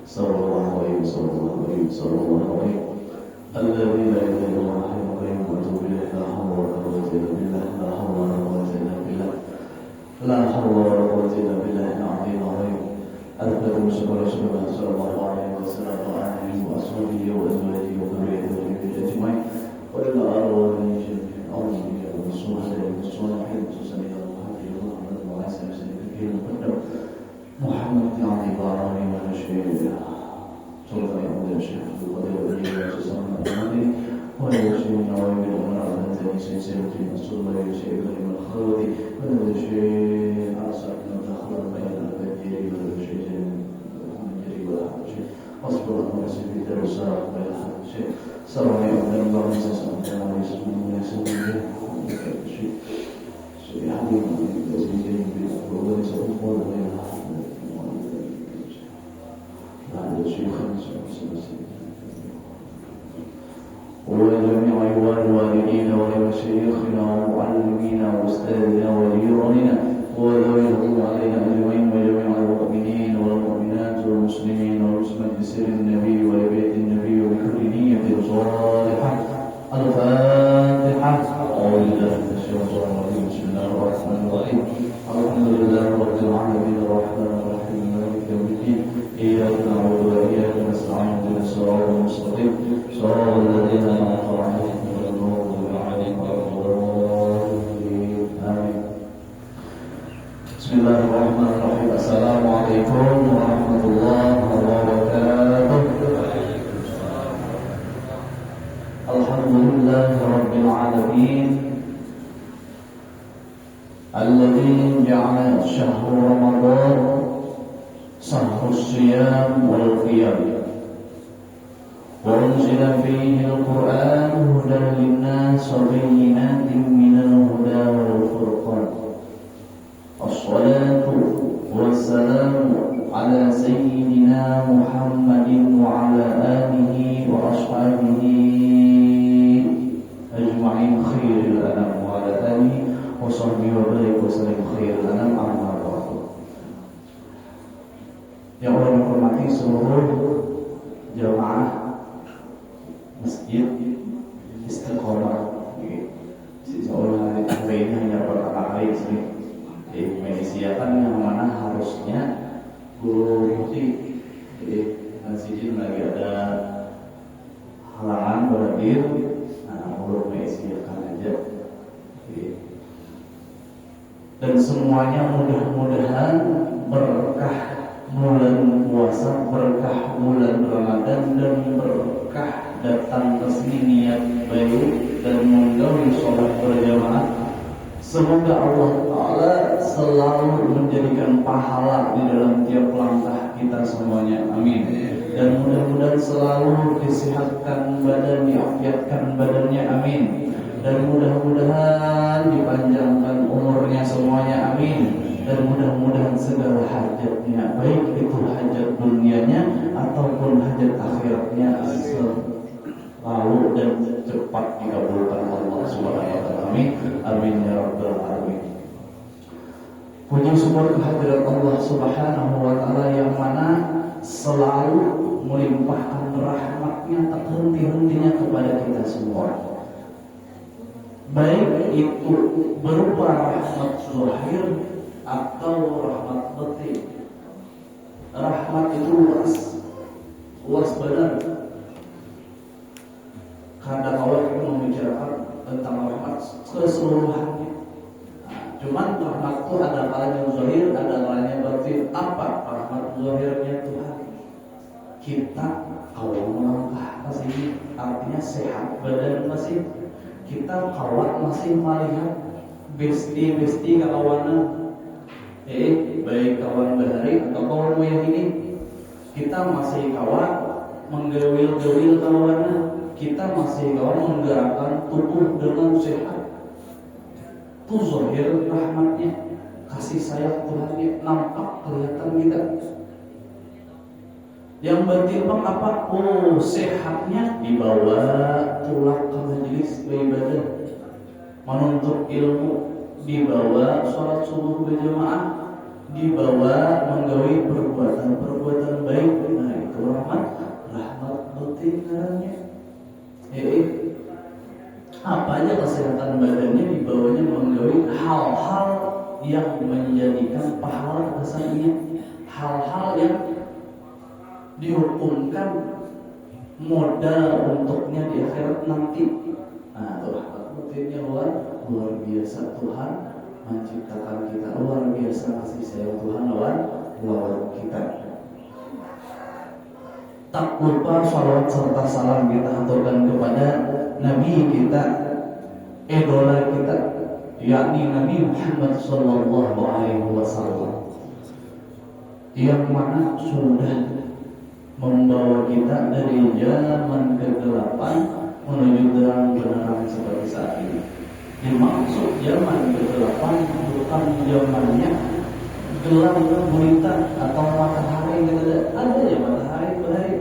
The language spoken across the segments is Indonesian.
صلى الله عليه صلى الله عليه صلى الله عليه الذي لا اله الا الله الحي القيوم واتوب اليه لا حول ولا قوه الا بالله لا حول ولا قوه الا بالله لا حول ولا قوه الا بالله العلي العظيم اثبت رسول الله صلى الله عليه وسلم وعلى اله واصحابه وازواجه وذريته اجمعين والى ارواحهم جميعا الانبياء والشهداء والصالحين وسلم الله عليه وسلم محمد يعني باراني ونشير سلطان يقول الشيخ القدير الذي يسمى الأماني ويشير نوائب الأمر على ذلك سيسيرة المسؤول ويشير من الخلق ويشير عصر من الأخلاق بين البدير ويشير من جري والحرشي أصبر أمر سيدي درساء بين الحرشي سرعي أمر الله سيسمى كما يسمى ويسمى ويشير سيحبه من الذين بالأفضل ويسمى ويسمى وجميع الوالدين ولمشايخنا ومعلمينا واستاذنا وليراننا وذوي الحقوق علينا اجمعين وجميع المؤمنين والمؤمنات والمسلمين والمسلمات بسر النبي ولبيت النبي وبكل نية صالحة. الفاتحة. أعوذ بالله من الشيطان الرجيم. بسم الله الرحمن الرحيم. الحمد لله رب العالمين الرحمن الرحيم مالك يوم الدين إياك نعبد وإياك نستعين اهدنا الصراط المستقيم صراط الذين أنعمت عليهم غير المغضوب عليهم ولا الضالين آمين. بسم الله الرحمن الرحيم. السلام عليكم ورحمة الله وبركاته. الحمد لله رب العالمين الذي جعل شهر رمضان شهر الصيام والقيام وأنزل فيه القرآن هدى للناس وبينات من الهدى والفرقان. الصلاة والسلام على سيدنا محمد وعلى آله وأصحابه أجمعين خير الأنام وعلى آله وصحبه وبارك وسلم خير الأنام أما بعد. Yang Allah menghormati seluruh jamaah masjid Istiqomah. Seorang hari ini hanya pertama kali sih menisiakan yang mana harusnya guru putih. Jadi masjid lagi ada halangan berakhir, belum menisiakan aja. Dan semuanya mudah-mudahan berkah bulan puasa, berkah bulan Ramadan, dan berkah datang resmi niat baik dan menggawi sholat berjamaah. Semoga Allah Ta'ala selalu menjadikan pahala di dalam tiap langkah kita semuanya, amin. Dan mudah-mudahan selalu disehatkan badan, diafiatkan badannya, amin. Dan mudah-mudahan dipanjangkan umurnya semuanya, amin. Dan mudah-mudahan segala hajatnya, baik itu hajat dunianya ataupun hajat akhiratnya, selalu dan cepat dikabulkan Allah Subhanahu wa taala. Amin. Amin ya rabbal alamin. Puji syukur kehadirat Allah Subhanahu wa taala yang mana selalu melimpahkan rahmatnya tak henti-hentinya kepada kita semua. Baik itu berupa rahmat zahir atau rahmat batin. Rahmat itu luas benar. Kadang Allah itu membicarakan tentang rahmat keseluruhannya. Cuman rahmat itu ada kalanya zahir, ada kalanya batin. Apa rahmat zahirnya Tuhan? Kita kalau melangkah masih artinya sehat badan masih. Kita kawat masih melihat besti kawanan. Baik kawan bahari atau kawan yang ini, kita masih kawan menggawil-gawil kawannya, kita masih kawan menggerakkan tubuh dengan sehat. Itu zahir rahmatnya, kasih sayang Tuhannya nampak kelihatan kita. Yang batin apa? Oh, sehatnya dibawa pulang ke majelis ibadah, menuntut ilmu, dibawa sholat subuh berjamaah, dibawa menggawi perbuatan baik. Nah itu ngarannya. Apa aja kesehatan badannya dibawanya menggawi hal-hal yang menjadikan pahala kesannya, hal-hal yang dihukumkan modal untuknya di akhirat nanti. Nah, tuh artinya luar biasa Tuhan menciptakan kita, luar biasa kasih sayang Tuhan lawan kita. Tak lupa salawat serta salam kita aturkan kepada Nabi kita, idola kita, yakni Nabi Muhammad Sallallahu Alaihi Wasallam, yang mana sudah membawa kita dari zaman kegelapan menuju terang benerang seperti saat ini. Dimaksud zaman kegelapan bukan zamannya gelap gulita atau matahari gitu, ada ya matahari berhari.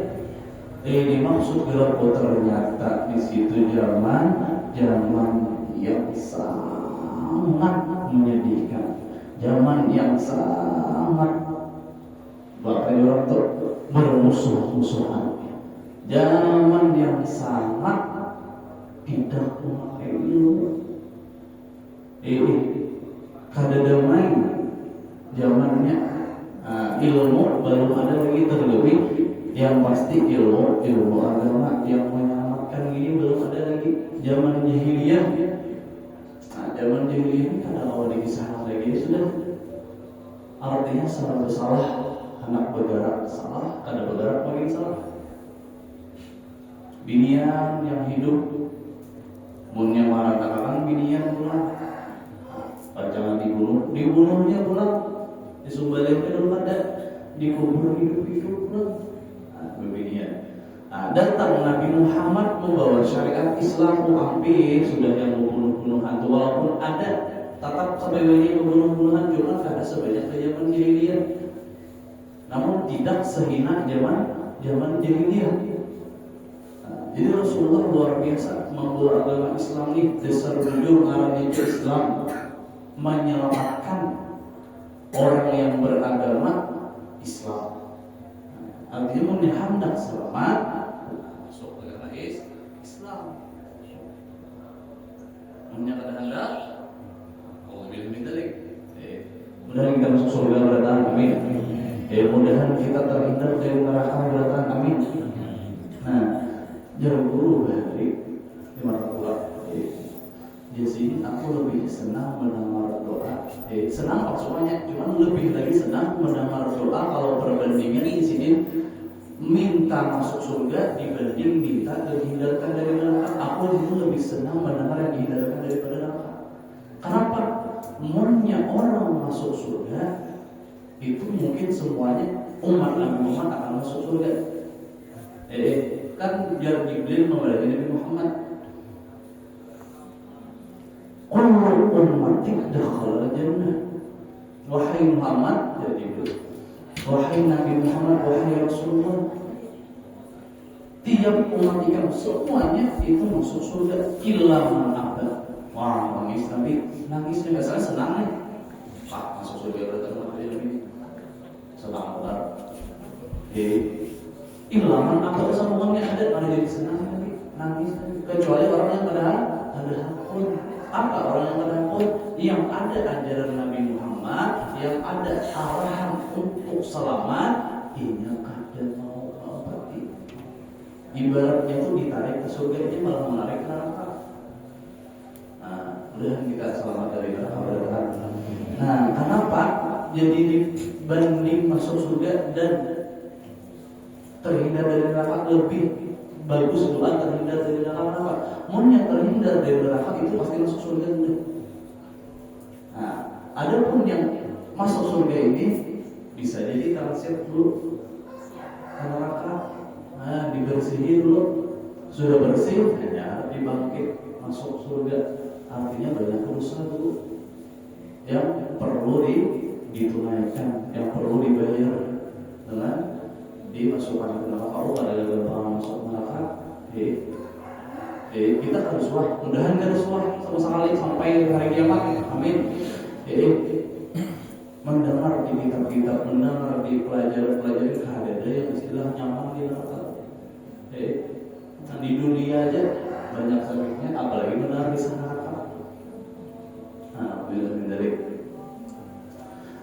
Dimaksud gelap ternyata di situ zaman yang sangat menyedihkan, zaman yang sangat bahkan orang tuh bermusuh-musuhan, zaman yang sangat tidak memakai ilmu. Kada damai zamannya, ilmu belum ada lagi terlebih. Yang pasti ilmu agama yang menyelamatkan ini belum ada lagi. Zaman jahiliyah, zaman jahiliyah ini kan awal dikisahkan lagi sudah. Artinya salah bersalah, anak bergerak salah, kada bergerak makin salah. Binian yang hidup, munnya marah katakan binian pulang, jangan dibunuhnya pulang, disumbalkan belum ada, dikubur hidup pulang. Binian. Datang Nabi Muhammad membawa syariat Islam hampir sudah yang membunuh-bunuhan, walaupun ada tetap sampai banyak membunuh-bunuhan, cuma kada sebanyak zaman jahiliyah. Namun tidak sehina zaman jahiliyah. Jadi Rasulullah luar biasa membawa agama Islam ini dasar jujur ngarannya Islam, menyelamatkan orang yang beragama Islam. Artinya hendak selamat masuk agama Islam. Menyatakan hendak Allah minta mudah-mudahan kita masuk surga beratan, amin. Mudah-mudahan kita terhindar dari neraka beratan, amin. Nah, jarang guru dari di mana pula. Jadi aku lebih senang mendengar doa. Senang maksudnya, cuma lebih lagi senang mendengar doa kalau perbandingan di sini minta masuk surga dibanding minta dihindarkan dari neraka. Aku dulu lebih senang mendengar yang dihindarkan daripada neraka. Kenapa? Maunya orang masuk surga itu mungkin semuanya umat Nabi Muhammad akan masuk surga. Kan biar Jibril memberitahu Nabi Muhammad, kullu ummatik dakhala jannah. Wahai Muhammad, ya Jibril, wahai Nabi Muhammad, wahai Rasulullah, tiap umat kamu semuanya itu masuk surga illa man aba. Wah, nangis Nabi, nangisnya nggak salah senang nih. Pak masuk surga berarti mati Nabi. Senang banget. Illa man aba semuanya ada jadi senang Nabi, nangis Nabi. Kecuali orang yang ada hakun. Apa orang yang ada hakun? Yang ada ajaran Nabi Muhammad, yang ada arahan untuk selamat, ini kada mau mati. Ibaratnya itu ditarik ke surga, ini malah menarik ke neraka. Udah kita selamat dari neraka. Nah, kenapa? Jadi dibanding masuk surga dan terhindar dari neraka lebih bagus doa terhindar dari neraka. Kenapa? Mun yang terhindar dari neraka itu pasti masuk surga dulu. Nah, adapun yang masuk surga ini bisa jadi transit dulu ke neraka. Nah, dibersihin dulu, sudah bersih, hanya dibangkit masuk surga. Artinya banyak urusan dulu yang perlu ditunaikan, yang perlu dibayar dengan dimasukkan ke neraka. Allah adalah gampang masuk neraka. Kita harus wah, mudahan kita harus wah sama sekali sampai hari kiamat. Amin. Mendengar di kitab-kitab, mendengar di pelajaran-pelajaran, ada yang istilah nyaman di neraka. Nah, di dunia aja banyak sakitnya, apalagi benar di neraka. Nah, dari.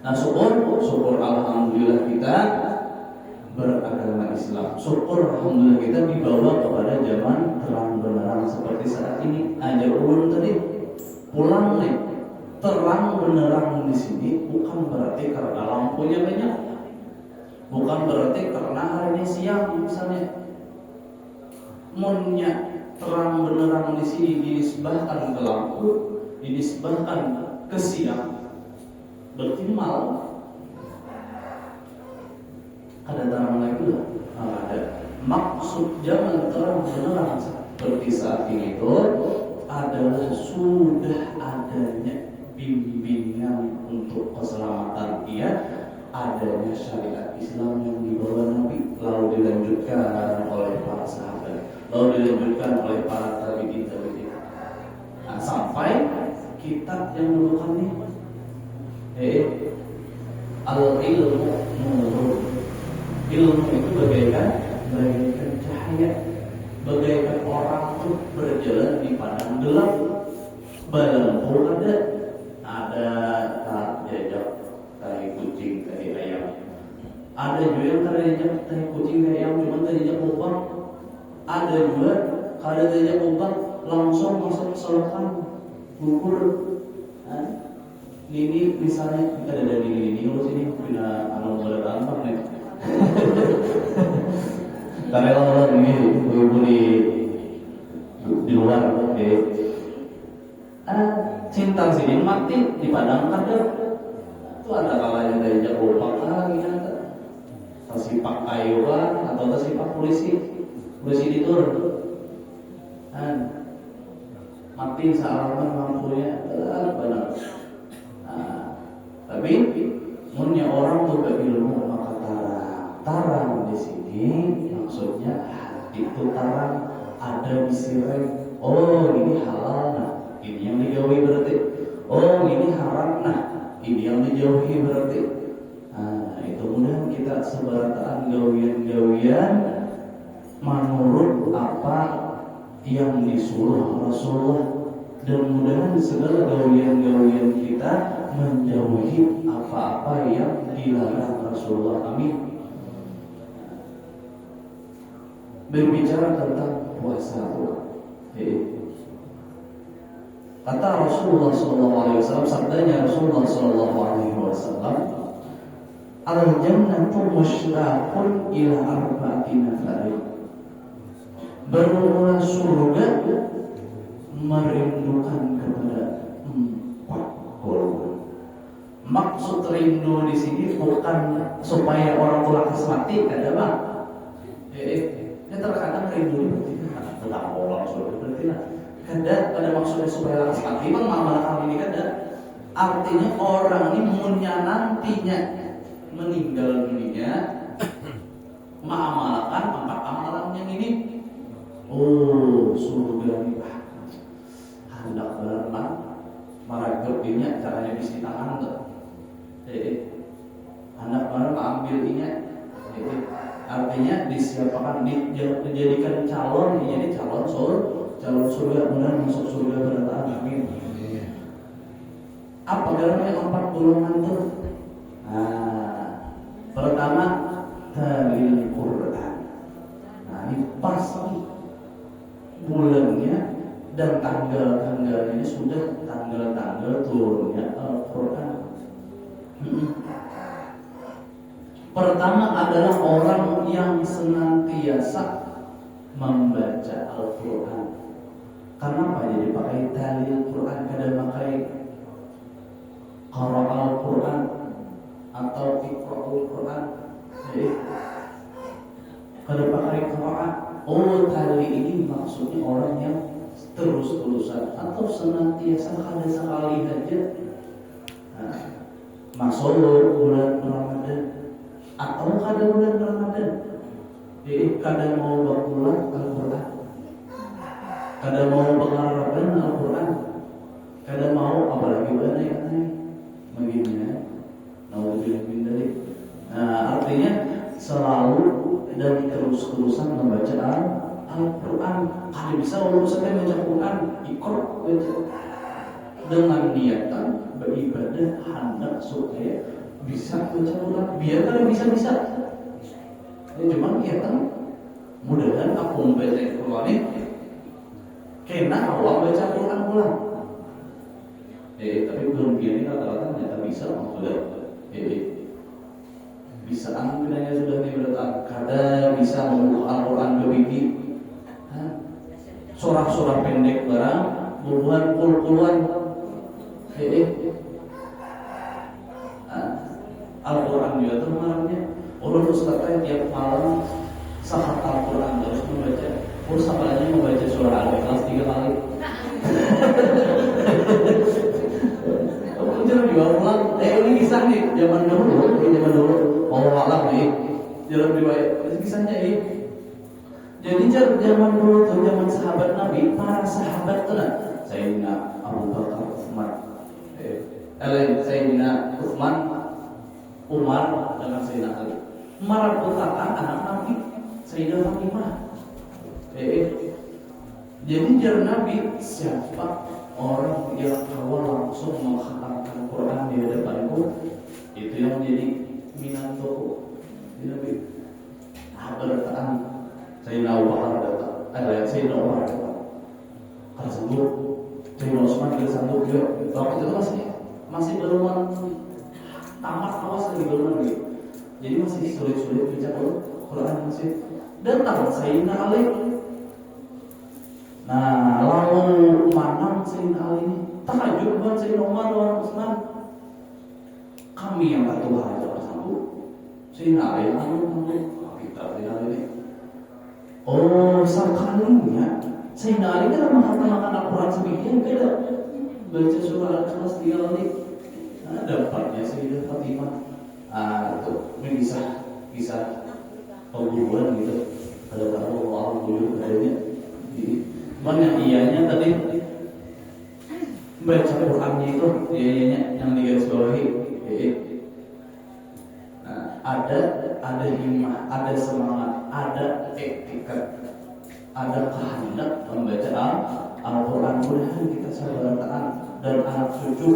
Nah, syukur alhamdulillah kita beragama Islam. Syukur alhamdulillah kita dibawa kepada zaman terang benderang seperti saat ini. Ajar ulun tadi pulang nih, terang benderang di sini bukan berarti karena lampunya banyak, bukan berarti karena harinya siang misalnya. Munnya terang benderang di sini dinisbahkan ke lampu, dinisbahkan ke siang, berarti malam. Ada terang lagi lah? Ada. Maksud zaman terang benderang seperti saat ini itu adalah sudah adanya bimbingan untuk keselamatan ia, adanya syariat Islam yang dibawa Nabi, lalu dilanjutkan oleh para sahabat, lalu dilanjutkan oleh para tabi'in. Nah, sampai kitab yang merupakan al-ilmu nurun. Ilmu itu bagaikan cahaya, bagaikan orang itu berjalan di padang gelap. Balampu ada jejak tai kucing, tai ayam. Ada juga yang terjejak tai kucing, tai ayam, cuma terjejak lubang. Ada juga kalau terjejak lubang langsung masuk ke selokan gugur. Ini misalnya kita ada di ini kalau sini punya anu boleh gampang nih. Karena orang ini ibu di luar, oke. Cinta sini mati di padang kader. Itu ada kalanya dari jago lagi kan? Tersipak kayu kan, atau tersipak polisi tidur. Mati sealaman lampunya, benar. Tapi munnya orang tuh berilmu maka tarang di sini maksudnya itu tarang ada di sireng. Oh ini halal, nah ini yang dijauhi berarti. Oh ini haram, nah ini yang dijauhi berarti. Nah itu mudah kita sebarataan gawian-gawian menurut apa yang disuruh Rasulullah, dan mudahan segala gawian-gawian kita menjauhi apa-apa yang dilarang Rasulullah. Amin. Berbicara tentang puasa, kata Rasulullah SAW, sabdanya Rasulullah SAW, al-jannatu mushtaqun ila arba'ati nafarin. Bermula surga merindukan kepada 4 golongan. Maksud rindu di sini bukan supaya orang tua mati, ada bang. Ya terkadang rindu tentang orang surga berarti lah. Ada maksudnya supaya lakas mati, bang malah ini ada. Artinya orang ini punya nantinya meninggal dunia mengamalkan 4 amalan yang ini. Oh surga ini hendak berenang merajuk dinya caranya bisi tangan tuh. Hendak berenang ambil inya. Artinya disiapkan, dijadikan calon, jadi calon surga, benar masuk surga berenang. Amin. Apa dalamnya 4 golongan tuh? Nah, pertama dalil Quran. Nah ini pasti bulannya dan tanggal-tanggalnya sudah tanggal-tanggal turunnya Al-Quran. Pertama adalah orang yang senantiasa membaca Al-Quran. Kenapa jadi pakai dalil Quran, kada pakai qara Al-Quran atau iqra'ul Quran? Jadi kada pakai Quran. Oh tali ini maksudnya orang yang terus-terusan atau senantiasa kada sekali saja masuk bulan Ramadan atau kada bulan Ramadan, jadi kada mau berbulan Al-Quran, kada mau pengharapan Al-Quran, kada mau apalagi banyak begini. Nah artinya selalu dan terus-terusan membaca Al-Quran. Kalau bisa orang sampai baca Quran, ikut baca dengan niatan beribadah hendak supaya bisa baca Quran. Biar kalau bisa. Ya cuma niatan mudah-mudahan aku membaca Quran ini kena awal baca Quran pulang. Tapi belum biar ini rata-rata ternyata bisa maksudnya. Bisa anggapnya sudah diberitakan kada bisa membuka Al-Quran berbiji surah-surah pendek barang puluhan Al-Quran juga tuh malamnya orang Ustaz tiap malam sahat Al-Quran terus membaca sahabatnya membaca surah Al-Ikhlas 3 kali jangan diulang ini kisah nih zaman dulu Allah alam nih dalam riwayat kisahnya ini. Jadi zaman dulu tuh zaman sahabat Nabi, para sahabat tuh Sayyidina Abu Bakar, Utsman, Sayyidina Utsman, Umar dengan Sayyidina Ali. Merebutkan anak Nabi Sayyidah Fatimah. Jadi jar Nabi siapa orang yang awal langsung menghatamkan Quran di hadapanku itu yang menjadi minantoku di Nabi. Berataan Sayyidina Abu Bakar datang, Sayyidina Umar datang. Kalau sanggup, Sayyidina Utsman tidak sanggup juga. Waktu itu masih belum tamat awas lagi belum lagi. Jadi masih sulit-sulit baca Quran masih. Datang Sayyidina Ali. Nah, lalu manam Sayyidina Ali ini tahajud buat Sayyidina Umar dan Utsman. Kami yang tak Tuhan tidak sanggup. Sayyidina Ali kamu kita Sayyidina Ali ini. Oh, sekalinya Sayyidina Ali kan menghafalkan Al-Quran sedemikian beda. Baca surah Al-Ikhlas 3 kali. Dapatnya Sayyidah Fatimah. Itu kisah pembunuhan gitu. Ada tahu orang bunuh adanya. Banyak ianya tadi baca Qurannya itu ianya yang digarisbawahi. Ada himmah, ada semangat, ada etika, ada kehendak membaca Al-Quran. Mudah-mudahan kita sabar-sabaran dan anak cucu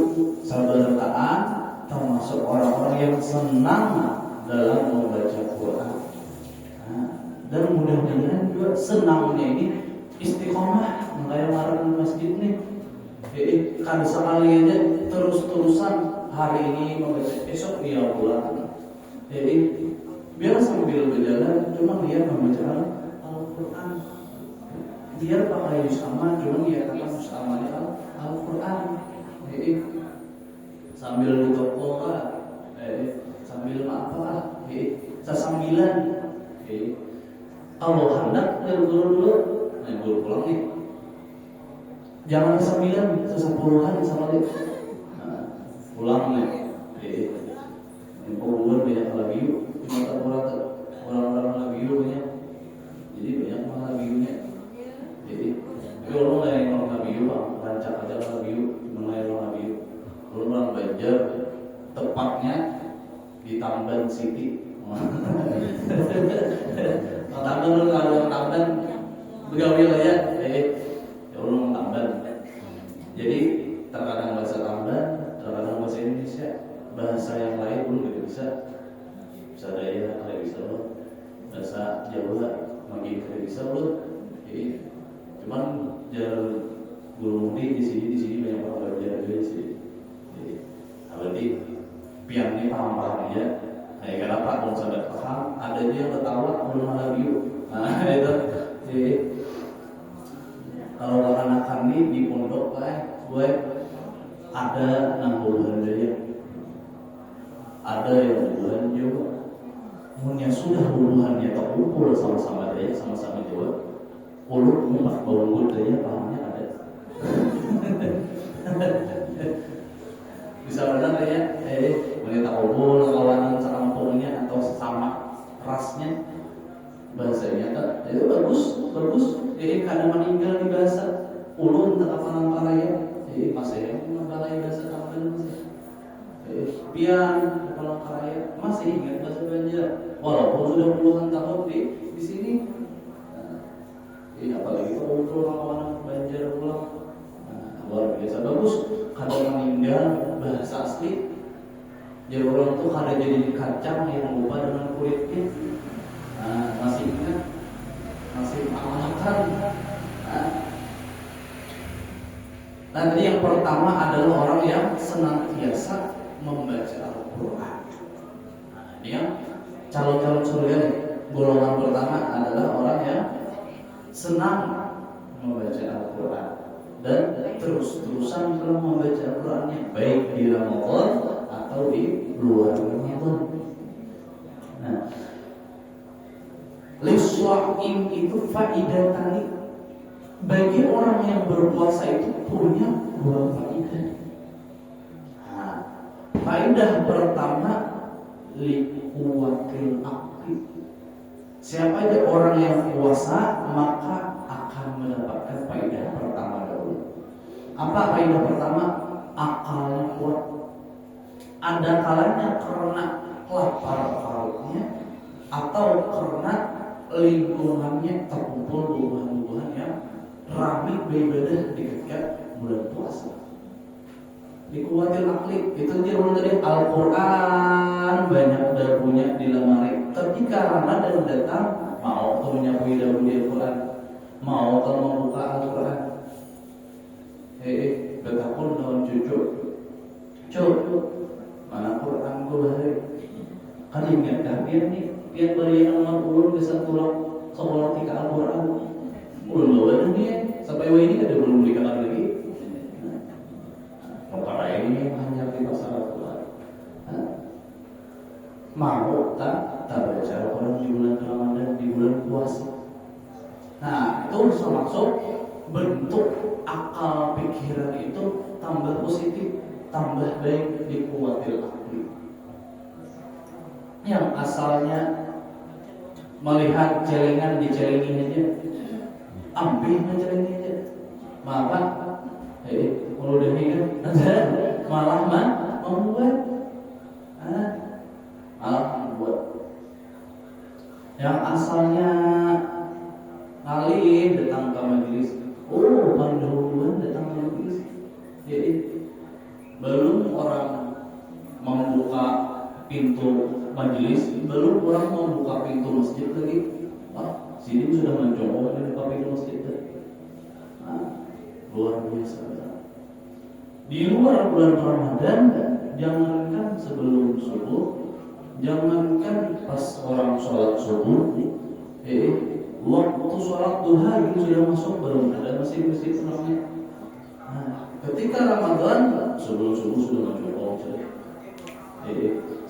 sabar-sabaran termasuk orang-orang yang senang dalam membaca Quran. Dan mudah-mudahan juga senangnya ini istiqomah kayak marah masjid nih. Kan sekali aja terus-terusan hari ini membaca, esok dia pulang. Jadi biar sambil berjalan cuma dia membaca Al-Quran. Biar pakai sama cuma dia kata musamanya Al-Quran. Jadi sambil di toko lah, sambil apa lah, sesambilan. Kalau hendak dulu pulang nih. Jangan sesambilan, sesepuluhan sama dia. Pulang nih. Puluhan banyak labiu, cuma tak orang-orang labiu banyak. Jadi banyak labiunya. Jadi kalau lain orang labiu, rancak aja labiu, mulai orang labiu. Kalau orang Banjar, tepatnya di Tamban City. Tamban kalau orang Tamban begawi lah ya, orang Tamban. Jadi terkadang bahasa Tamban, terkadang bahasa Indonesia. Bahasa yang lain pun tidak bisa Dayak tidak bisa loh, bahasa Jawa makin tidak bisa loh. Jadi cuman jar guru di sini banyak orang belajar juga di sini. Jadi berarti pian ini paham aja. Kenapa kalau sudah paham ada dia yang ketawa belum ada view. Itu jadi kalau anak kami di pondok gue ada 6 bulan aja. Ada yang bulan juga, punya sudah hubungannya terkumpul sama-sama daya, sama-sama Jawa. Pulut umat bangun daya pahamnya ada. Bisa benar ya, wanita obol, kawanan sekampungnya atau sesama rasnya bahasanya kan, itu bagus. Jadi kadang meninggal di bahasa ulun tak apa ya, jadi masih mengalami bahasa kampung masih. Pian kalau karya masih ingat bahasa Banjar walaupun sudah puluhan tahun di sini. pulang kawan banjar pulang. Luar biasa bagus. Kadang meninggal bahasa asli. Jadi orang tuh kada jadi kacang yang lupa dengan kulitnya. Masih ingat, masih amalkan. Nah, tadi yang pertama adalah orang yang senantiasa membaca Al-Quran. Ini yang calon-calon surga nih. Golongan pertama adalah orang yang senang membaca Al-Quran dan terus-terusan dalam membaca Al-Qurannya, baik di Ramadan atau di luar Ramadan. Nah, liswa'im itu faidatani. Bagi orang yang berpuasa itu punya dua faidah. Nah, faidah pertama liquwatil aqli. Siapa aja orang yang puasa maka akan mendapatkan faidah pertama dahulu. Apa faidah pertama? Akalnya kuat. Ada kalanya karena lapar perutnya atau karena lingkungannya terkumpul buah-buahan yang ramai beribadah di ketika bulan puasa. Dikuatin akli itu dia dari Al-Quran banyak daunnya di lemari. Ketika Ramadan datang, mau kau menyapu daun di Al-Quran, mau kau membuka Al-Quran. Betapun daun cucu, mana Quran ku bahari. Kan ingat dah dia nih, dia beri amat ulun kesan tulang sekolah tika Al-Quran. Ulun bawa dia sampai ini ada belum dikatakan lagi. Perkara ini hanya di masalah Al-Quran. Mau tak baca Al-Quran di bulan Ramadan, di bulan puasa. Nah, itu termasuk bentuk akal pikiran itu tambah positif, tambah baik di kuatil akli. Yang asalnya melihat celengan dicelengin aja, ambil celengan aja, malah kalau udah kan malah membuat yang asalnya ngalim datang ke majelis, pendahuluan datang ke majelis. Jadi belum orang membuka pintu majelis, belum orang membuka pintu masjid lagi, sini sudah mencoba membuka pintu masjid tadi. Luar biasa. Di luar bulan Ramadan, jangankan sebelum subuh, jangankan pas orang sholat subuh, waktu sholat duha itu sudah masuk, belum ada masjid-masjid namanya. Ketika Ramadan, sebelum subuh sudah mencoba.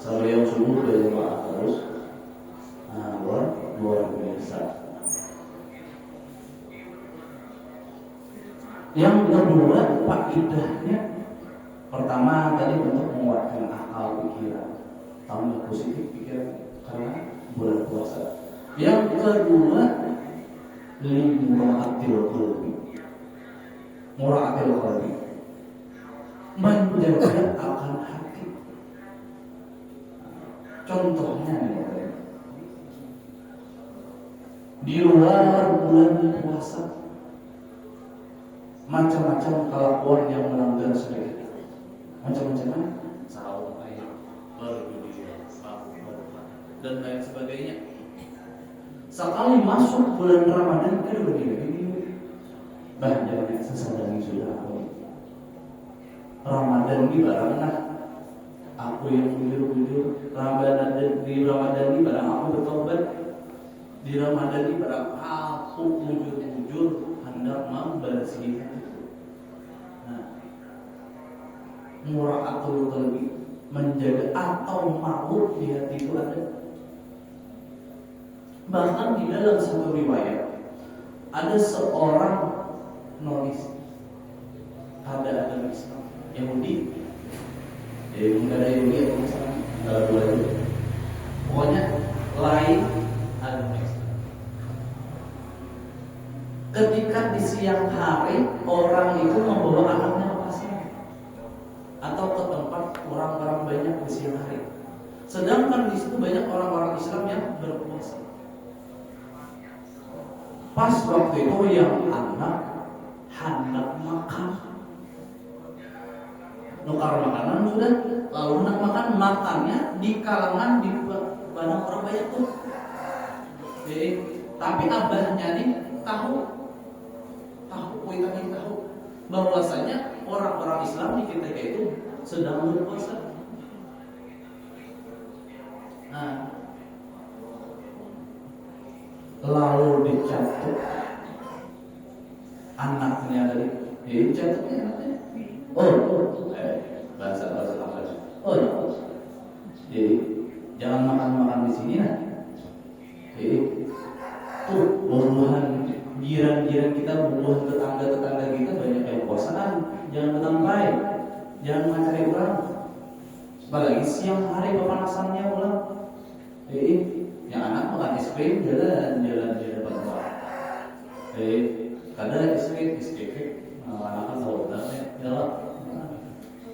Sampai yang subuh dari jemaah terus. Luar biasa. Yang kedua, faedahnya pertama tadi untuk menguatkan akal pikiran, tambah positif pikiran karena bulan puasa. Yang kedua, muraatil qalbi. Muraatil qalbi menjaga akan hati. Contohnya nih, di luar bulan puasa macam-macam kelakuan yang melanggar syariat, macam-macam sahur, berdunia, dan lain sebagainya. Sekali masuk bulan Ramadan kan begini, jangan sesadari sudah aku. Ramadan ini barang aku yang bujur-bujur. Di Ramadan ini barang aku bertobat. Di Ramadan ini barang aku bujur-bujur hendak membersihkan. Muraatul qalbi, menjaga atau mau di hati itu ada. Bahkan di dalam satu riwayat ada seorang nonis, ada agama Islam, Yahudi, ada Yahudi atau Islam, ada dua itu. Pokoknya lain agama Islam. Ketika di siang hari orang itu membawa anaknya ke pasar atau ke tempat orang-orang banyak di siang hari, sedangkan di situ banyak orang-orang Islam yang berpuasa. Pas waktu itu yang anak hendak makan, nukar makanan sudah, lalu hendak makannya di kalangan di barang orang banyak tuh. Jadi, tapi abahnya nih tahu bahwasanya orang-orang Islam di ketika itu sedang berpuasa. Nah, lalu dicatat anaknya dari dicatatnya anaknya. Bahasa apa? Jadi jangan makan di sini lah. Jadi tuh buah-buahan jiran-jiran kita, buah tetangga-tetangga kita banyak yang puasaan, jangan bertampai, jangan mencari orang. Apalagi siang hari kepanasannya ulang. Yang anak makan es krim jalan bawah. Kadang es krim, anak kan tahu banget ya.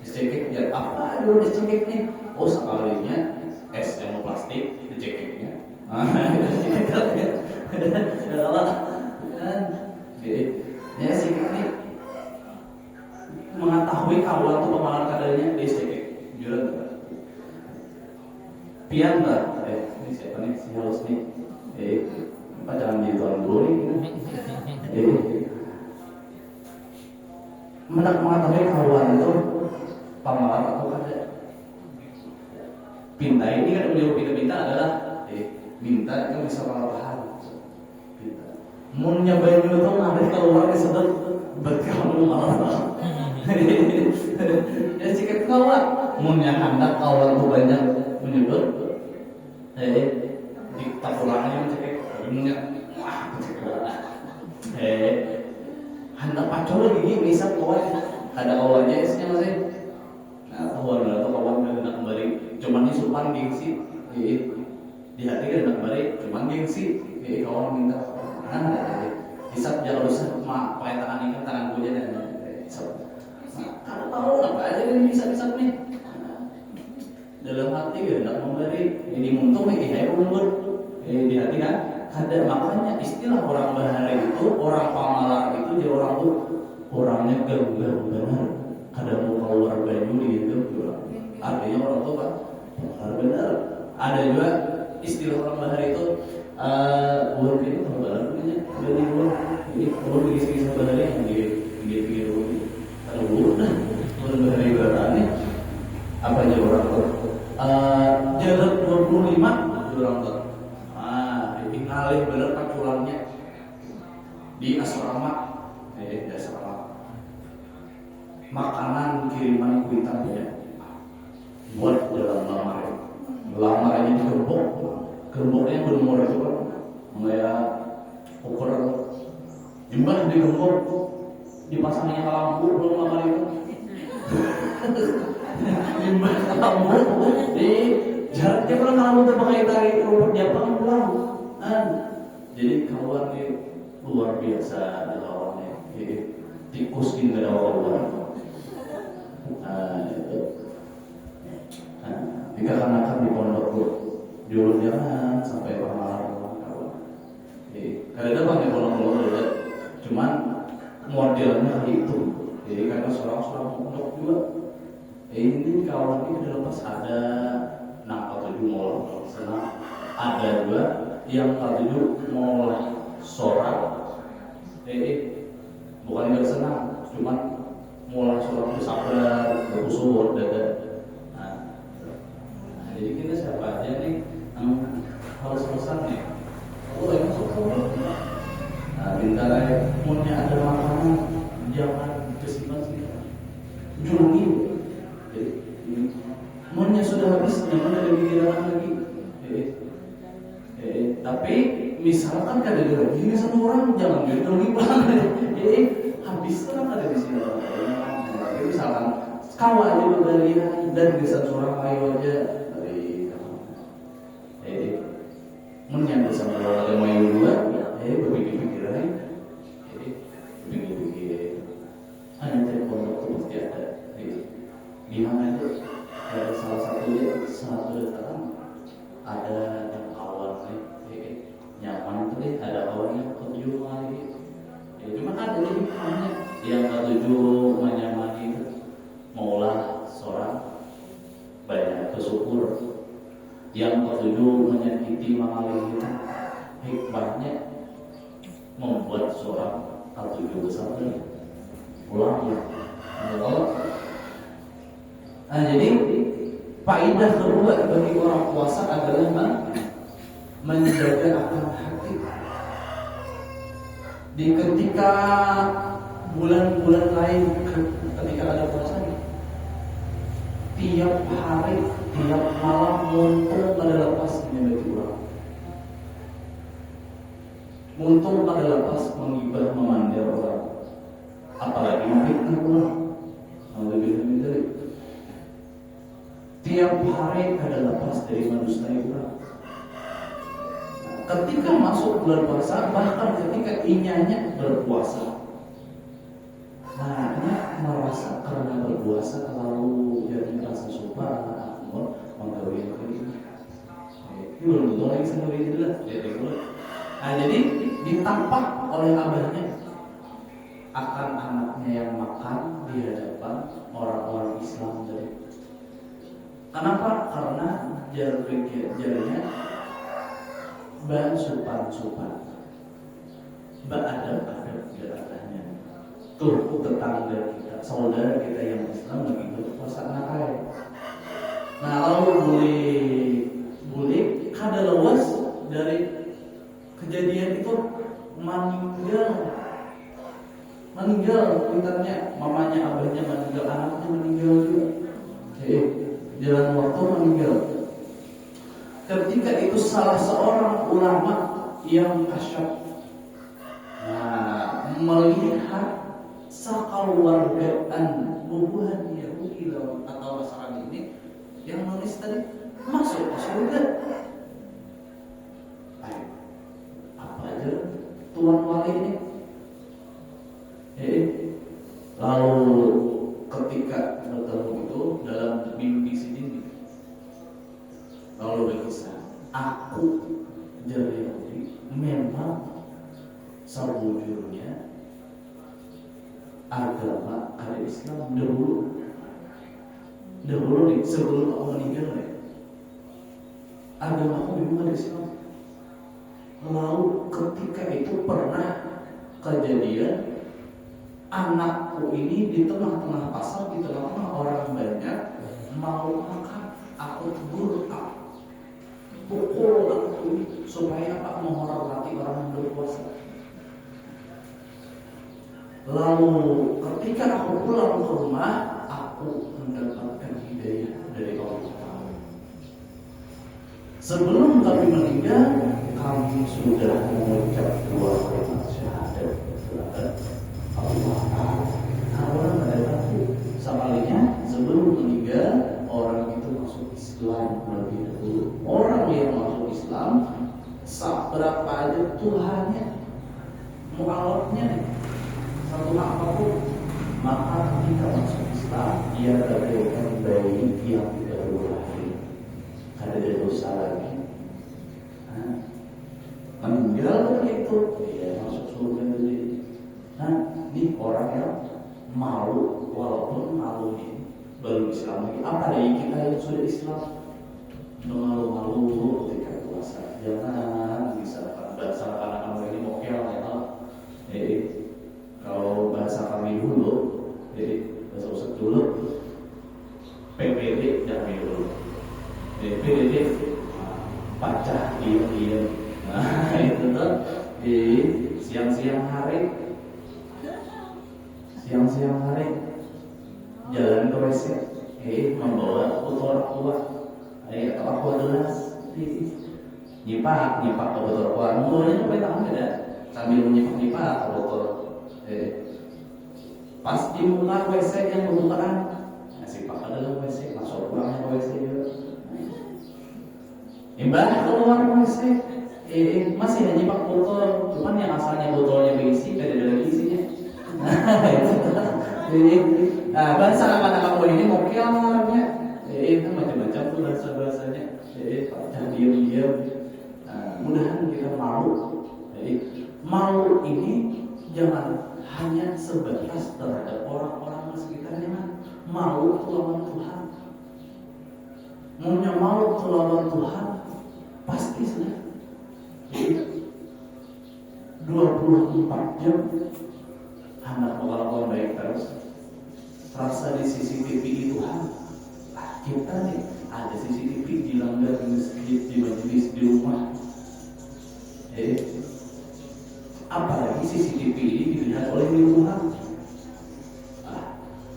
Es krim ya apa dulu es krim nih? Oh sekalinya es yang plastik dicekiknya. Ya sih ini mengetahui kawan atau pemahaman kadarnya di STK juran pian lah ini siapa nih si halus nih apa jangan di tuan dulu nih mengetahui kawan itu pemahaman atau kada pinta ini kan menjawab pinta adalah minta itu bisa paham pinta mau nyobain dulu tuh ada keluar disebut berkamu malah ya jika kawan mau hendak kawan tuh banyak menyebut dikta ulangnya mencekik punya hendak pacul gigi bisa kawan ada kawannya isinya masih nah kawan atau kawan hendak kembali cuman disupan gengsi di hati kan hendak kembali cuman gengsi kawan minta hisap jangan usah pakai tangan ini tangan punya dan karena tahu apa aja yang bisa nih dalam hati ya hendak memberi ini muntung nih kayak umur di hati kan ada makanya istilah orang bahari itu orang pamalar itu dia orang tuh orangnya gembel benar kadang mau keluar baju gitu artinya orang tuh pak benar ada juga istilah orang bahari itu buat itu terbaru punya jadi buat ini kalau di bahari yang di udah bahari bahari apa aja orang tuh jarak 25 orang tuh ini ngalih bener paculannya di asrama di asrama makanan kiriman kuitan ya buat dalam lamarannya di gerboknya berumur itu kan kayak ukur jembatan di gembok dipasangnya lampu belum lama itu jembatan lampu di jaraknya pernah lampu terpakai tarik rumput Jepang pulang jadi kawan ini luar biasa ada kawannya tikus ini ada kawan itu dikarenakan di pondok dulu jangan sampai pemahaman kawan. Kadang pakai pondok ya, cuman modelnya itu. Jadi karena seorang pondok juga. Ini kawan ini adalah pas ada 6 atau 7 mall senang. Ada juga yang 7 mall sorak. Bukan nggak senang, cuman mall sorak itu sabar, berusur, dada. Jadi kita siapa aja nih yang harus pesan nih yang suka bintara punya ada makanan jangan kesimpan jurungi jadi munnya sudah habis jangan ada pikiran lagi tapi misalkan ada lagi ini satu orang jangan jurungi banget habis kan ada di sini misalkan kawan juga dari desa Surabaya aja menyambut sama orang main dua, berpikir-pikir lagi, berpikir-pikir, ada telepon itu pasti ada, di mana itu ada salah satu datang, ada yang awal nyaman tuh ada awalnya kejualan tujuh menyakiti mengalir kita. Hikmahnya membuat seorang tujuh besar dari ulama. Nah, jadi faedah kedua bagi orang puasa adalah menjaga akal hati. Di ketika bulan-bulan lain, ketika ada puasa, tiap hari, tiap malam muntah pada lepas ini bagi orang. Muntah pada lepas menggibah memanggil orang, apalagi memfitnah orang. Alhamdulillah. Tiap hari ada lepas dari menustai orang. Ketika masuk bulan puasa, bahkan ketika inyanya berpuasa, nah ini merasa karena berpuasa lalu jadi merasa suka menggawe ini belum tentu lagi sendiri itulah. Nah jadi ditampak oleh abahnya akan anaknya yang makan di hadapan orang-orang Islam dari. Kenapa? Karena jarinya bahan supan-supan, beradab-adab jalannya. Tuh tetangga kita, saudara kita yang Islam lagi berpuasa anak. Nah lalu boleh kada lewas dari kejadian itu meninggal pintarnya, mamanya abahnya meninggal, anaknya meninggal juga. Jalan waktu meninggal. Ketika itu salah seorang ulama yang asyaf melihat sakaluargaan bubuhan Yahudi atau Nasrani ini yang nulis tadi masuk ke surga. Apa aja tuan wali ini? Lalu ketika bertemu itu dalam mimpi sini, lalu berkisah, aku jadi Yahudi memang sebujurnya agama ada Islam dahulu nih, sebelum aku meninggal nih, agama aku memang ada Islam. Lalu ketika itu pernah kejadian anakku ini di tengah-tengah pasar, di tengah-tengah orang banyak mau makan, aku tegur, pukul aku ini supaya apa? Menghormati orang yang berpuasa. Lalu ketika aku pulang ke rumah, aku mendapatkan hidayah dari Allah. Sebelum kami meninggal, kami sudah mengucap dua kalimat syahadat. Allah. Nah, orang ada takut. Sebaliknya, sebelum meninggal, orang itu masuk Islam lebih dahulu. Orang yang masuk Islam, seberapa aja Tuhannya, mu'alafnya, satu apapun, maka ketika masuk Islam, dia bagaikan bayi yang baru lahir. Ada dosa lagi. Meninggal begitu, dia masuk surga dulu. Nah, ini orang yang malu, walaupun malu ini baru Islam lagi. Apa dari kita yang sudah Islam malu-malu ketika puasa? Jangan misalkan bahasa anak-anak kamu ini mokel ya. Kalau bahasa kami dulu, bahasa Ustaz dulu, PPD jangan dulu. PPD pacah diam-diam. Nah itu tuh di siang-siang hari jalan ke WC, membawa foto orang tua, atau aku adalah nyipak ke botol tua, membawanya sampai tangan ada, sambil menyipak ke botol. Pas di muka WC yang pembukaan, nasipak ke dalam WC, masuk ruangnya ke WC juga. Mbah keluar WC, masih hanya nyipak botol, cuman yang asalnya botolnya berisi, tidak ada lagi isinya. Nah, bahasa anak-anak kamu ini mokelnya, itu macam-macam tuh bahasa-bahasanya. Jangan diam-diam. Mudahan kita malu. Malu ini jangan hanya sebatas terhadap orang-orang di sekitarnya. Malu lawan Tuhan. Maunya malu lawan Tuhan, pasti sudah. Jadi 24 jam anak melakukan baik terus. Terasa di CCTV itu kita nih ada CCTV di langgar, di masjid, di majelis, di rumah. Apalagi CCTV ini dilihat oleh lingkungan.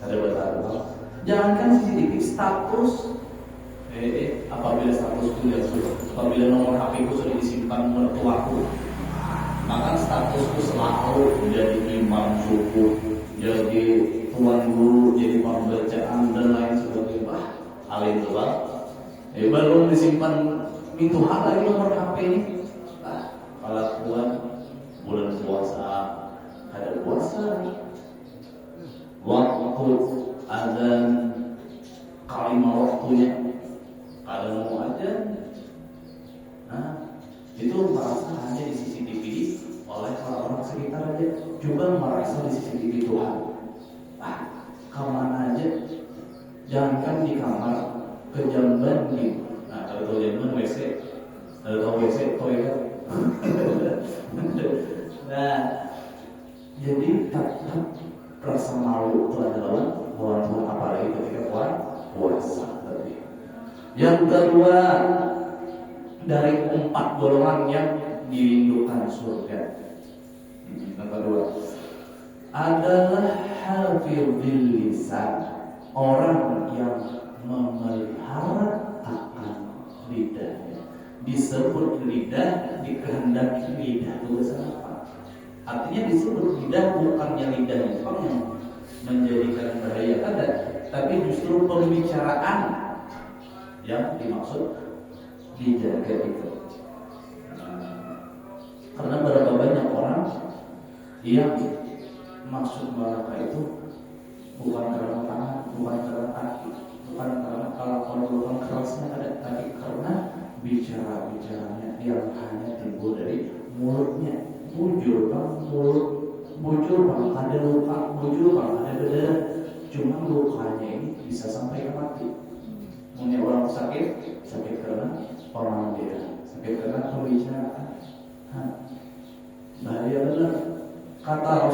Ada batas. Jangankan CCTV, status. Apabila status itu apabila nomor HP ku sudah disimpan mertuaku, maka statusku selalu menjadi imam suku, jadi tuan guru, jadi pembacaan dan lain sebagainya. Alim tuh bang. Belum disimpan mintuhan lagi nomor HP ini. Kalau tuan bulan puasa ada puasa, waktu azan kalimat waktunya. Kalau mau aja, itu merasa hanya di CCTV oleh orang sekitar aja, juga merasa di CCTV Tuhan. Kemana aja, jangankan di kamar, ke jamban di, kalau tahu jamban WC, kalau tahu WC toilet. Jadi tetap rasa malu telah lawan Tuhan, apalagi ketika puasa tadi. Yang kedua, dari 4 golongan yang dirindukan surga. Yang kedua adalah hafizil lisan, orang yang memelihara akan lidahnya. Disebut lidah, dikehendaki lidah itu apa? Artinya disebut lidah bukannya lidahnya Jepang yang menjadikan bahaya ada, tapi justru pembicaraan yang dimaksud dijaga itu. Karena berapa banyak orang yang maksud neraka itu bukan karena tangan, bukan karena kaki, bukan karena kelakuan kerasnya ada, tapi karena bicaranya yang hanya timbul dari mulutnya. Bujur bang, ada luka, bujur bang, ada berdarah. Cuma lukanya ini bisa sampai ke mati. Punya orang sakit karena pemandian, sakit karena pembicaraan. Bahaya benar. Kata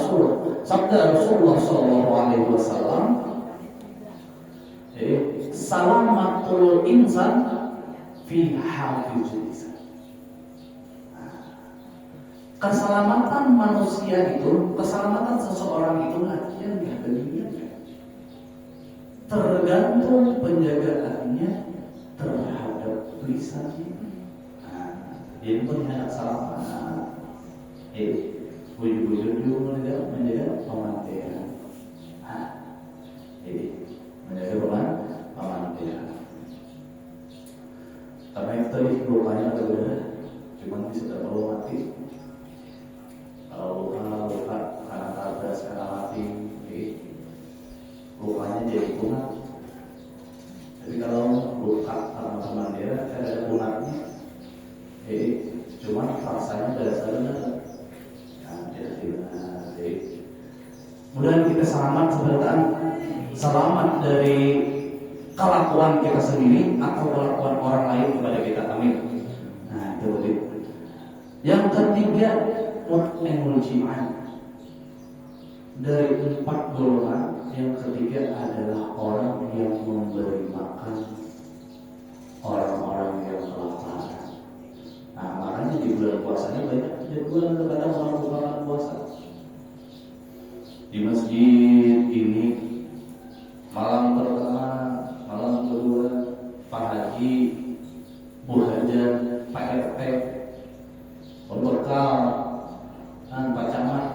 sabda Rasulullah SAW, salamatul insan fi hafizil lisan. Keselamatan manusia itu, keselamatan seseorang itu yang dihadirinya tergantung penjagaannya terhadap lisannya. Dia pun hendak salah. Bujur-bujur juga menjaga pemandian. Menjaga pemandian. Karena itu tadi lukanya berbeda, cuma bisa tak perlu mati. Kalau luka karena tabras, karena mati, lukanya jadi kumat. Tapi kalau luka karena pemandian, ada kumatnya. Cuma rasanya dasarnya. Mudah kita selamat dari kelakuan kita sendiri atau kelakuan orang lain kepada kita. Amin. Itu tadi. Yang ketiga, mu'minul jiman. Dari 4 golongan, yang ketiga adalah orang yang memberi makan orang-orang yang kelaparan. Makanya di bulan puasanya banyak jadwal kadang orang bukan puasa. Di masjid ini malam pertama, malam kedua, Pak Haji, Bu Hajar, Pak RT, pembekal, Pak Camat,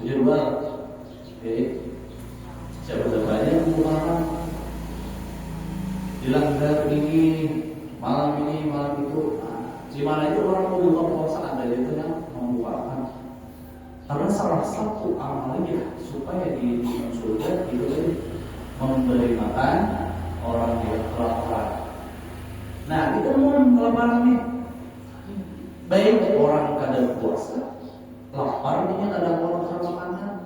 jadwal. Siapa banyak malam di langgar ini, malam itu. Di mana itu orang mau buka puasa ada itu yang membukakan. Karena salah satu amalnya supaya di surga itu tadi memberi makan orang yang kelaparan. Kita mau kelaparan nih. Baik orang kadang puasa, lapar dia ada orang makanan,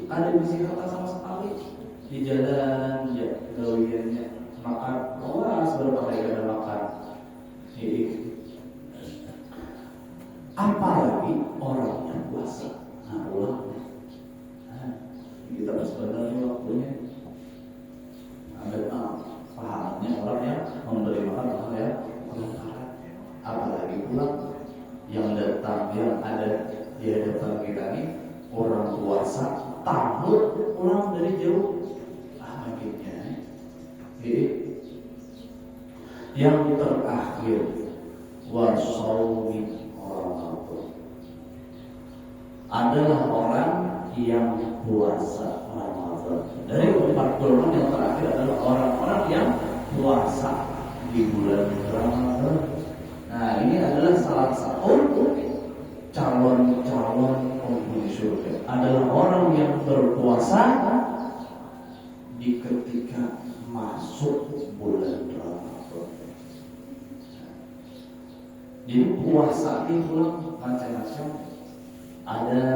ada bisi kata sama sekali di jalan gawiannya makan, seberapa kali ada makan. apalagi orang yang puasa. Nah, ulang. Kita sebenarnya waktunya ada pahalanya orang yang memberi makan orang yang berkarat. Apalagi pula yang datang, yang ada di hadapan kita ini orang puasa tahu pulang dari jauh. Makinnya. Jadi yang terakhir wasaumi Ramadan adalah orang yang puasa Ramadan. Dari 4 golongan yang terakhir adalah orang-orang yang puasa di bulan Ramadan. Nah, ini adalah salah satu calon-calon penghuni surga. Adalah orang yang berpuasa di ketika masuk bulan Ramadan. Jadi puasa itu macam-macam. Ada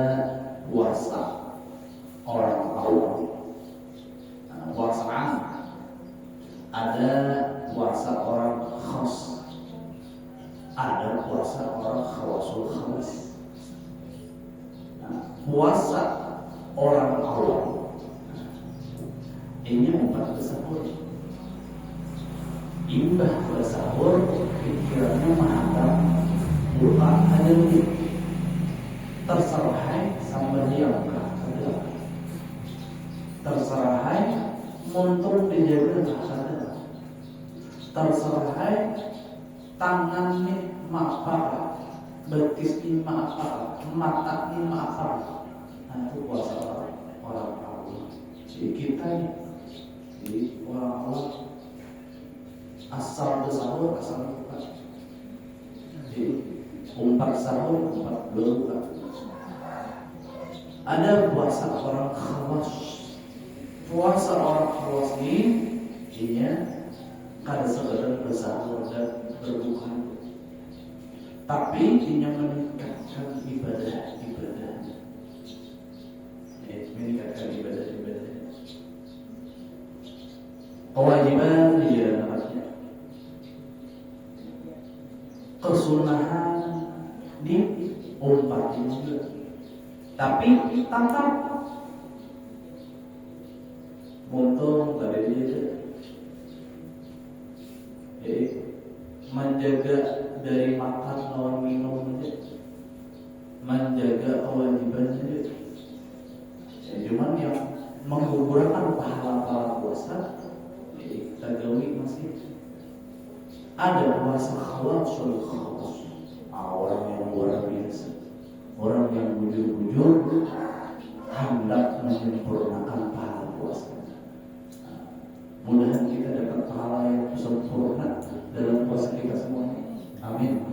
puasa orang awam, puasa am. Ada puasa orang khas. Ada puasa orang khawasul khawas. Puasa orang awam ini membuat bersahur. Imbah bersahur, pikirannya mantap, doa ada lebih terserahai sama dia terserahai muntung dijaga ada terserahai tangannya maafkan, betis ini maafkan, mata ini maafkan. Nah, itu puasa orang awam. Jadi kita ini, jadi orang awam asal bersahur, asal buka. Jadi umpat sahur, umpat berbuka. Ada puasa orang khawas. Puasa orang khawas ini, dia kada sekedar bersahur dan berbuka, tapi dia meningkatkan ibadah. Meningkatkan ibadah. Kewajiban dijalankannya, kesunahan diumpatin juga, tapi tetap untung dari dia. Jadi menjaga dari makan lawan minum aja, menjaga kewajiban saja. Cuman yang menggugurkan pahala puasa, jadi kita gawi masih ada puasa khawasul khawas. Orang yang luar biasa, orang yang bujur-bujur hendak menyempurnakan pahala puasa. Mudah-mudahan kita dapat pahala yang sempurna dalam puasa kita semuanya. Amin.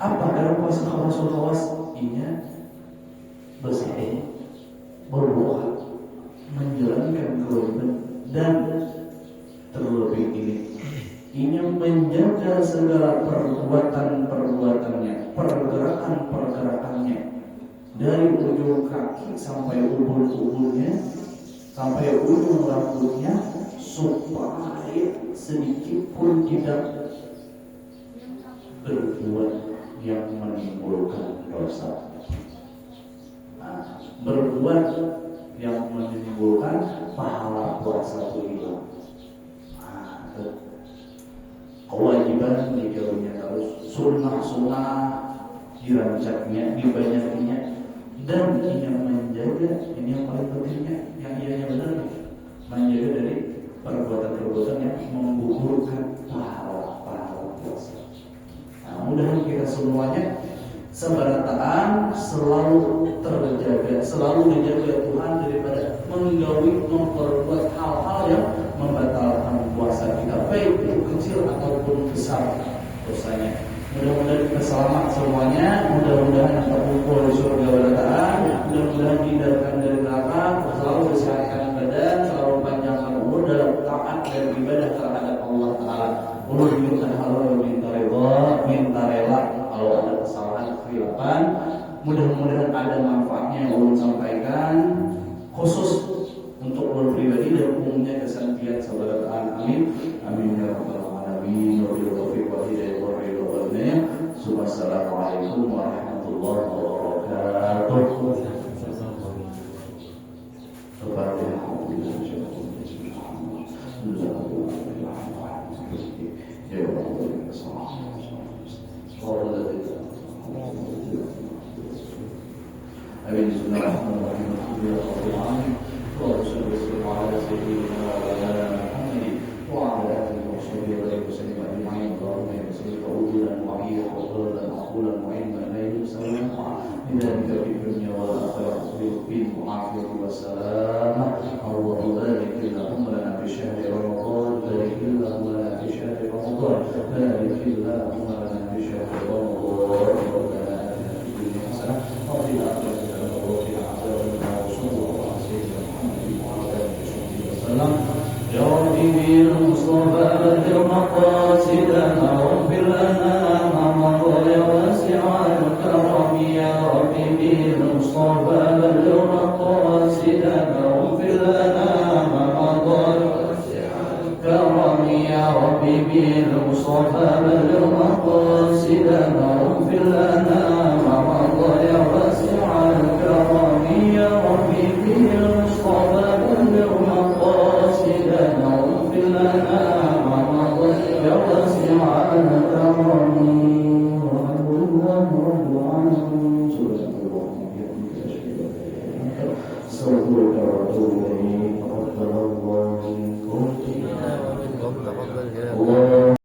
Apa dalam puasa khawasul khawas? Ingat bersih, berdoa, menjalankan kewajiban, dan terlebih ini menjaga segala perbuatan-perbuatannya, pergerakan-pergerakannya, dari ujung kaki sampai ubun-ubunnya, sampai ujung rambutnya, supaya sedikit pun tidak berbuat yang menimbulkan dosa. Berbuat yang menimbulkan pahala puasa itu hilang. Kewajiban dijauhnya terus, sunnah-sunnah dirancaknya, dibanyakinya, dan yang menjaga, ini yang paling pentingnya, yang ianya benar, menjaga dari perbuatan-perbuatan yang menggugurkan pahala puasa. Mudah-mudahan kita semuanya seberataan selalu terjaga, selalu dijaga Tuhan daripada memperbuat hal-hal yang membatalkan puasa kita, baik itu kecil ataupun besar dosanya. Mudah-mudahan kita selamat semuanya, mudah-mudahan yang terkumpul di surga walataan, mudah-mudahan dihindarkan dari neraka, selalu disehatkan badan, selalu panjangkan umur dalam taat dan ibadah terhadap Allah Ta'ala. Minta halal, minta rela kalau ada kesalahan, kekhilafan. Mudah-mudahan ada manfaatnya yang ulun sampaikan, khusus untuk ulun pribadi dan umumnya kesantian saudara. Amin. Amin ya rabbal alamin. Wabillahi taufiq wal hidayah. Wassalamualaikum warahmatullahi wabarakatuh. Amin. Bismillahirrahmanirrahim. Allahumma shalli wa sallim ala sayyidina wa ala Muhammadin wa ala alihi wa sahbihi wa sallim ajma'in. Allahumma ya salli qawlan wa iyya wa qawlan aqulan wa ilman la yusallim bidzalika fid dunya wal akhirah bil mu'afiyati wassalam. Allahumma barik lana fi syahri Ramadan, barik lana fi syahri Ramadan, barik lana fi syahri Ramadan. يا ربي بالمصطفى بلغ مقاصدنا واغفر لنا ما مضى يا واسع الكرم. يا ربي بالمصطفى بلغ مقاصدنا واغفر لنا ما مضى يا واسع الكرم. يا ربي بالمصطفى بلغ مقاصدنا واغفر لنا ما مضى يا واسع الكرم. يا ربي بالمصطفى بلغ مقاصدنا واغفر لنا ما مضى يا واسع الكرم. الله